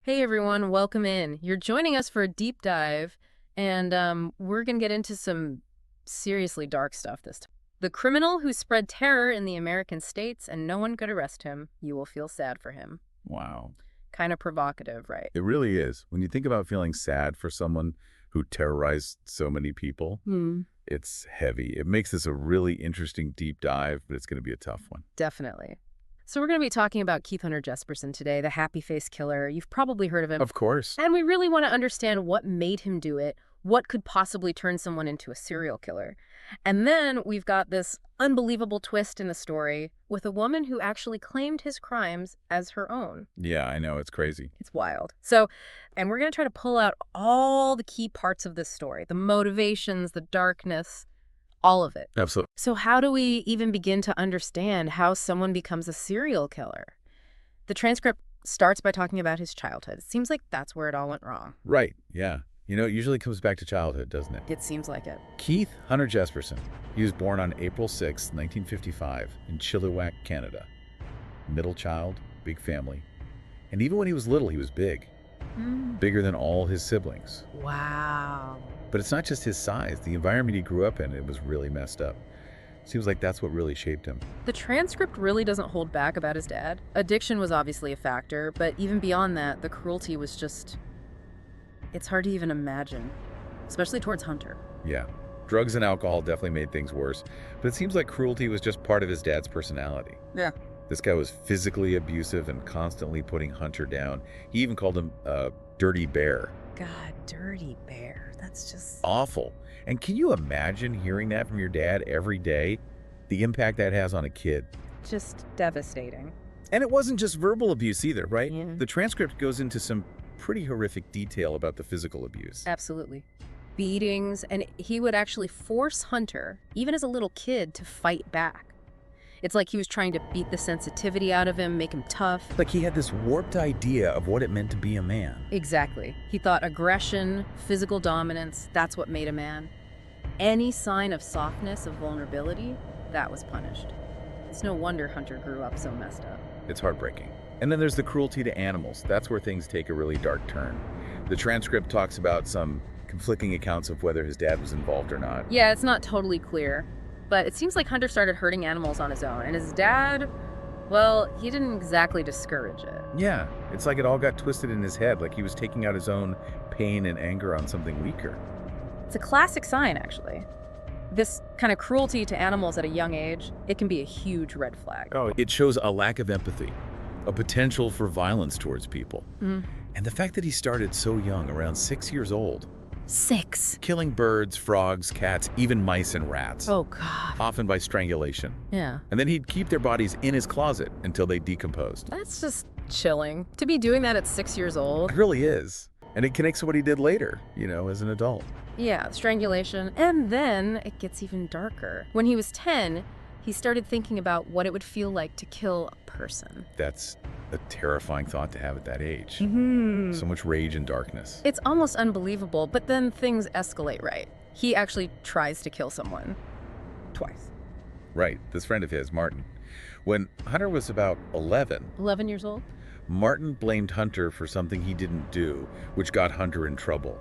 Hey everyone, welcome in. You're joining us for a deep dive, and we're going to get into some seriously dark stuff this time. The criminal who spread terror in the American states and no one could arrest him. You will feel sad for him. Wow. Kind of provocative, right? It really is. When you think about feeling sad for someone who terrorized so many people, it's heavy. It makes this a really interesting deep dive, but it's going to be a tough one. Definitely. So we're going to be talking about Keith Hunter Jesperson today, the happy face killer. You've probably heard of him. Of course. And we really want to understand what made him do it, what could possibly turn someone into a serial killer. And then we've got this unbelievable twist in the story with a woman who actually claimed his crimes as her own. Yeah, I know. It's crazy. It's wild. And we're going to try to pull out all the key parts of this story, the motivations, the darkness, all of it. Absolutely. So how do we even begin to understand how someone becomes a serial killer? The transcript starts by talking about his childhood. It seems like that's where it all went wrong. Right. Yeah. You know, it usually comes back to childhood, doesn't it? It seems like it. Keith Hunter Jesperson. He was born on April 6, 1955 in Chilliwack, Canada. Middle child, big family. And even when he was little, he was big. Bigger than all his siblings. Wow. But it's not just his size. The environment he grew up in, it was really messed up. Seems like that's what really shaped him. The transcript really doesn't hold back about his dad. Addiction was obviously a factor, but even beyond that, the cruelty was just... It's hard to even imagine, especially towards Hunter. Yeah. Drugs and alcohol definitely made things worse, but it seems like cruelty was just part of his dad's personality. Yeah. This guy was physically abusive and constantly putting Hunter down. He even called him a dirty bear. God, dirty bear. That's just... Awful. And can you imagine hearing that from your dad every day? The impact that has on a kid. just devastating. And it wasn't just verbal abuse either, right? Yeah. The transcript goes into some pretty horrific detail about the physical abuse. Absolutely. Beatings, and he would actually force Hunter, even as a little kid, to fight back. It's like he was trying to beat the sensitivity out of him, make him tough. Like he had this warped idea of what it meant to be a man. Exactly. He thought aggression, physical dominance, that's what made a man. Any sign of softness, of vulnerability, that was punished. It's no wonder Hunter grew up so messed up. It's heartbreaking. And then there's the cruelty to animals. That's where things take a really dark turn. The transcript talks about some conflicting accounts of whether his dad was involved or not. Yeah, it's not totally clear, but it seems like Hunter started hurting animals on his own, and his dad, well, he didn't exactly discourage it. Yeah, it's like it all got twisted in his head, like he was taking out his own pain and anger on something weaker. It's a classic sign, actually. This kind of cruelty to animals at a young age, it can be a huge red flag. Oh, it shows a lack of empathy, a potential for violence towards people. Mm. And the fact that he started so young, around 6 years old, 6. killing birds, frogs, cats, even mice and rats, Oh, God. often by strangulation. Yeah. And then he'd keep their bodies in his closet until they decomposed. That's just chilling. To be doing that at 6 years old. It really is. And it connects to what he did later, as an adult. Yeah, strangulation. And then it gets even darker. When he was 10, he started thinking about what it would feel like to kill a person. That's a terrifying thought to have at that age. Mm-hmm. So much rage and darkness. It's almost unbelievable, but then things escalate, right? He actually tries to kill someone. Twice. Right, this friend of his, Martin. When Hunter was about 11, 11 years old? Martin blamed Hunter for something he didn't do, which got Hunter in trouble.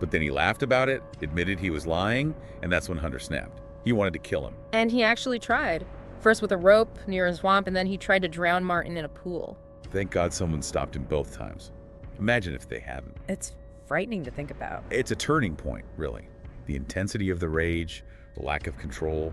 But then he laughed about it, admitted he was lying, and that's when Hunter snapped. He wanted to kill him. And he actually tried. First with a rope near a swamp, and then he tried to drown Martin in a pool. Thank God someone stopped him both times. Imagine if they hadn't. It's frightening to think about. It's a turning point, really. The intensity of the rage, the lack of control,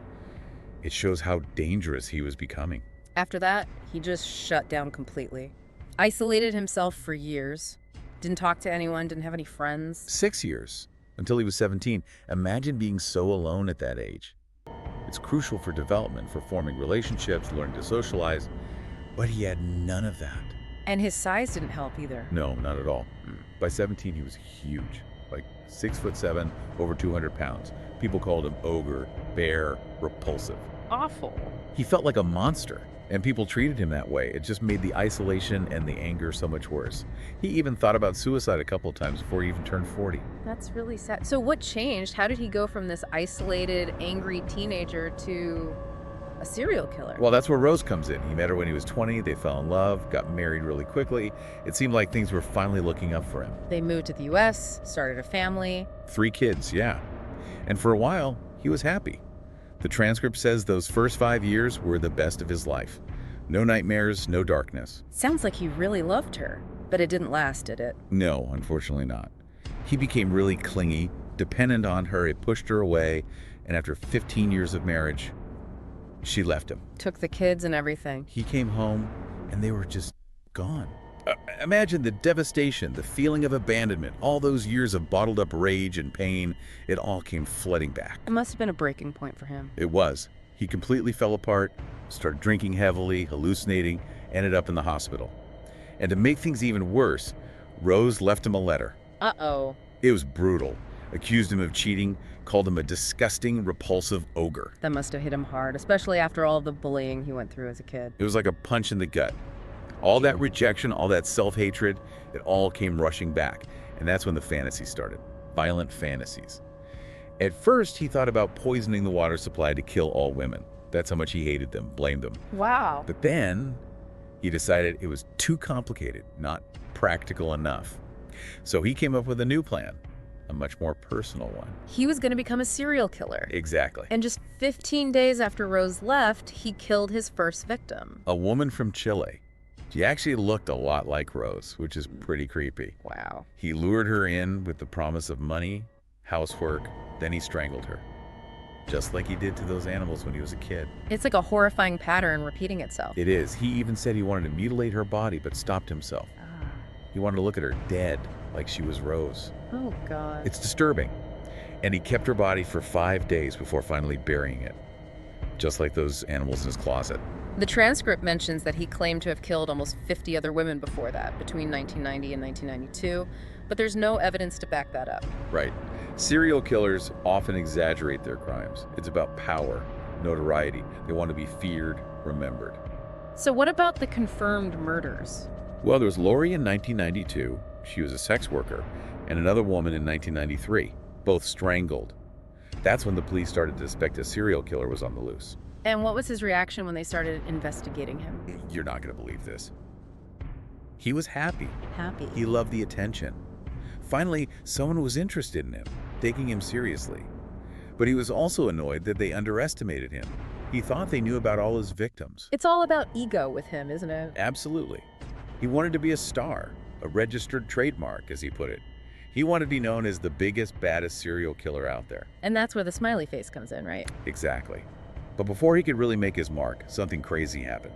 it shows how dangerous he was becoming. After that, he just shut down completely. Isolated himself for years. Didn't talk to anyone, didn't have any friends. 6 years, until he was 17. Imagine being so alone at that age. It's crucial for development, for forming relationships, learning to socialize, but he had none of that. And his size didn't help either. No, not at all. By 17, he was huge, like 6'7", over 200 pounds. People called him ogre, bear, repulsive. Awful. He felt like a monster, and people treated him that way. It just made the isolation and the anger so much worse. He even thought about suicide a couple of times before he even turned 40. That's really sad. So what changed? How did he go from this isolated, angry teenager to a serial killer. Well, that's where Rose comes in. He met her when he was 20, they fell in love, got married really quickly. It seemed like things were finally looking up for him. They moved to the U.S., started a family. 3 kids, yeah. And for a while, he was happy. The transcript says those first 5 years were the best of his life. No nightmares, no darkness. Sounds like he really loved her, but it didn't last, did it? No, unfortunately not. He became really clingy, dependent on her. It pushed her away, and after 15 years of marriage, she left him. Took the kids and everything. He came home, and they were just gone. Imagine the devastation, the feeling of abandonment, all those years of bottled up rage and pain. It all came flooding back. It must have been a breaking point for him. It was. He completely fell apart, started drinking heavily, hallucinating, ended up in the hospital. And to make things even worse, Rose left him a letter. Uh-oh. It was brutal. Accused him of cheating, called him a disgusting, repulsive ogre. That must have hit him hard, especially after all the bullying he went through as a kid. It was like a punch in the gut. All that rejection, all that self-hatred, it all came rushing back. And that's when the fantasies started. Violent fantasies. At first, he thought about poisoning the water supply to kill all women. That's how much he hated them, blamed them. Wow. But then, he decided it was too complicated, not practical enough. So he came up with a new plan, a much more personal one. He was going to become a serial killer. Exactly. And just 15 days after Rose left, he killed his first victim. A woman from Chile. She actually looked a lot like Rose, which is pretty creepy. Wow. He lured her in with the promise of money, housework, then he strangled her. Just like he did to those animals when he was a kid. It's like a horrifying pattern repeating itself. It is. He even said he wanted to mutilate her body, but stopped himself. He wanted to look at her dead, like she was Rose. Oh, God. It's disturbing. And he kept her body for 5 days before finally burying it. Just like those animals in his closet. The transcript mentions that he claimed to have killed almost 50 other women before that, between 1990 and 1992, but there's no evidence to back that up. Right. Serial killers often exaggerate their crimes. It's about power, notoriety. They want to be feared, remembered. So what about the confirmed murders? Well, there was Lori in 1992. She was a sex worker. And another woman in 1993. Both strangled. That's when the police started to suspect a serial killer was on the loose. And what was his reaction when they started investigating him? You're not going to believe this. He was happy. Happy. He loved the attention. Finally, someone was interested in him, taking him seriously. But he was also annoyed that they underestimated him. He thought they knew about all his victims. It's all about ego with him, isn't it? Absolutely. He wanted to be a star, a registered trademark, as he put it. He wanted to be known as the biggest, baddest serial killer out there. And that's where the smiley face comes in, right? Exactly. But before he could really make his mark, something crazy happened.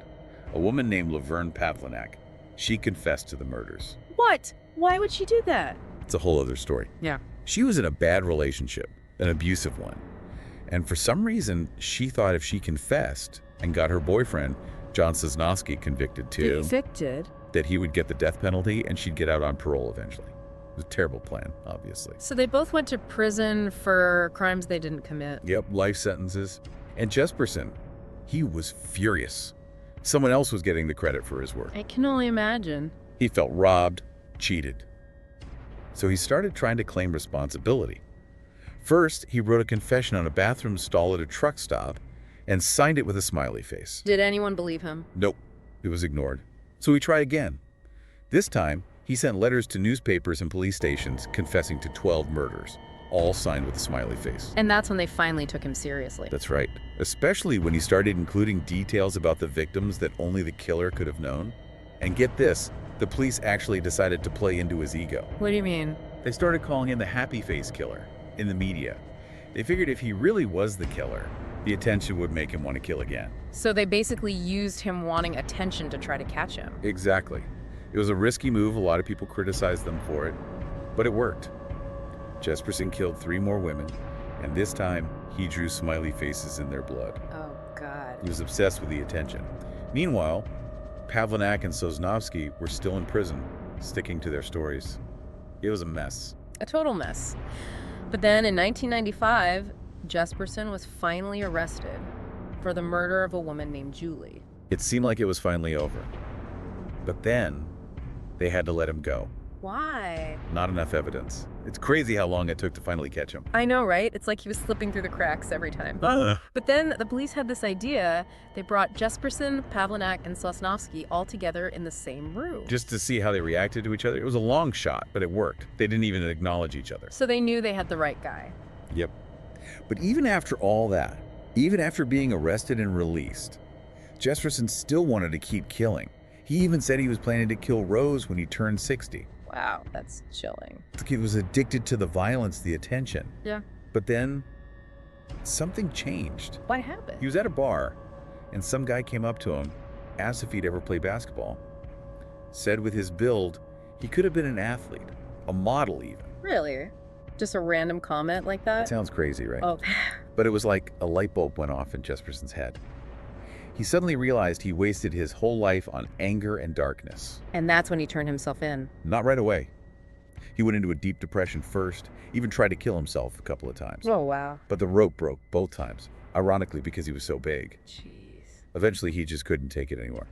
A woman named Laverne Pavlinac. She confessed to the murders. What? Why would she do that? It's a whole other story. Yeah. She was in a bad relationship, an abusive one. And for some reason, she thought if she confessed and got her boyfriend, John Sosnowski, convicted too, that he would get the death penalty and she'd get out on parole eventually. It was a terrible plan, obviously. So they both went to prison for crimes they didn't commit. Yep, life sentences. And Jesperson, he was furious. Someone else was getting the credit for his work. I can only imagine. He felt robbed, cheated. So he started trying to claim responsibility. First, he wrote a confession on a bathroom stall at a truck stop and signed it with a smiley face. Did anyone believe him? Nope, it was ignored. So he tried again. This time, he sent letters to newspapers and police stations confessing to 12 murders, all signed with a smiley face. And that's when they finally took him seriously. That's right. Especially when he started including details about the victims that only the killer could have known. And get this, the police actually decided to play into his ego. What do you mean? They started calling him the happy face killer in the media. They figured if he really was the killer, the attention would make him want to kill again. So they basically used him wanting attention to try to catch him. Exactly. It was a risky move. A lot of people criticized them for it, but it worked. Jesperson killed 3 more women, and this time he drew smiley faces in their blood. Oh, God. He was obsessed with the attention. Meanwhile, Pavlinac and Sosnowski were still in prison, sticking to their stories. It was a mess. A total mess. But then in 1995, Jesperson was finally arrested for the murder of a woman named Julie. It seemed like it was finally over. But then, they had to let him go. Why? Not enough evidence. It's crazy how long it took to finally catch him. I know, right? It's like he was slipping through the cracks every time. But then the police had this idea. They brought Jesperson, Pavlinak, and Sosnovsky all together in the same room. Just to see how they reacted to each other. It was a long shot, but it worked. They didn't even acknowledge each other. So they knew they had the right guy. Yep. But even after all that, even after being arrested and released, Jesperson still wanted to keep killing. He even said he was planning to kill Rose when he turned 60. Wow, that's chilling. He was addicted to the violence, the attention. Yeah. But then something changed. What happened? He was at a bar, and some guy came up to him, asked if he'd ever play basketball. Said with his build, he could have been an athlete, a model even. Really? Just a random comment like that? Sounds crazy, right? Oh. But it was like a light bulb went off in Jesperson's head. He suddenly realized he wasted his whole life on anger and darkness. And that's when he turned himself in. Not right away. He went into a deep depression first, even tried to kill himself a couple of times. Oh, wow. But the rope broke both times, ironically because he was so big. Jeez. Eventually, he just couldn't take it anymore.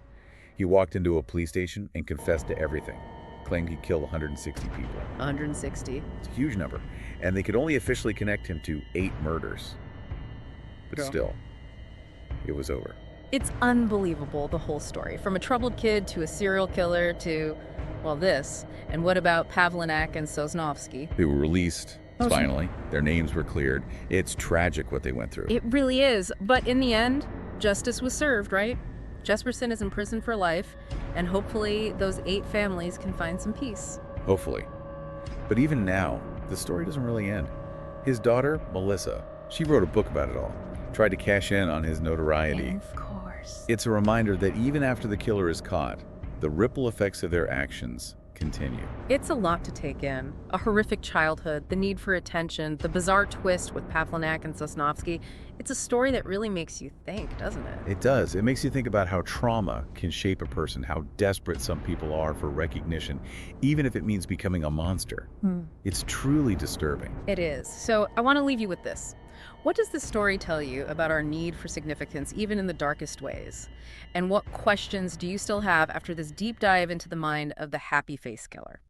He walked into a police station and confessed to everything, claimed he killed 160 people. 160. It's a huge number, and they could only officially connect him to 8 murders. But Girl. still, it was over. It's unbelievable, the whole story. From a troubled kid to a serial killer to, well, this. And what about Pavlinak and Sosnovsky? They were released, Oh, finally. Their names were cleared. It's tragic what they went through. It really is. But in the end, justice was served, right? Jesperson is in prison for life, and hopefully those 8 families can find some peace. Hopefully. But even now, the story doesn't really end. His daughter, Melissa, she wrote a book about it all. Tried to cash in on his notoriety. Of course. It's a reminder that even after the killer is caught, the ripple effects of their actions continue. It's a lot to take in. A horrific childhood, the need for attention, the bizarre twist with Pavlinak and Sosnovsky. It's a story that really makes you think, doesn't it? It does. It makes you think about how trauma can shape a person, how desperate some people are for recognition, even if it means becoming a monster. It's truly disturbing. It is. So I want to leave you with this. What does this story tell you about our need for significance, even in the darkest ways? And what questions do you still have after this deep dive into the mind of the happy face killer?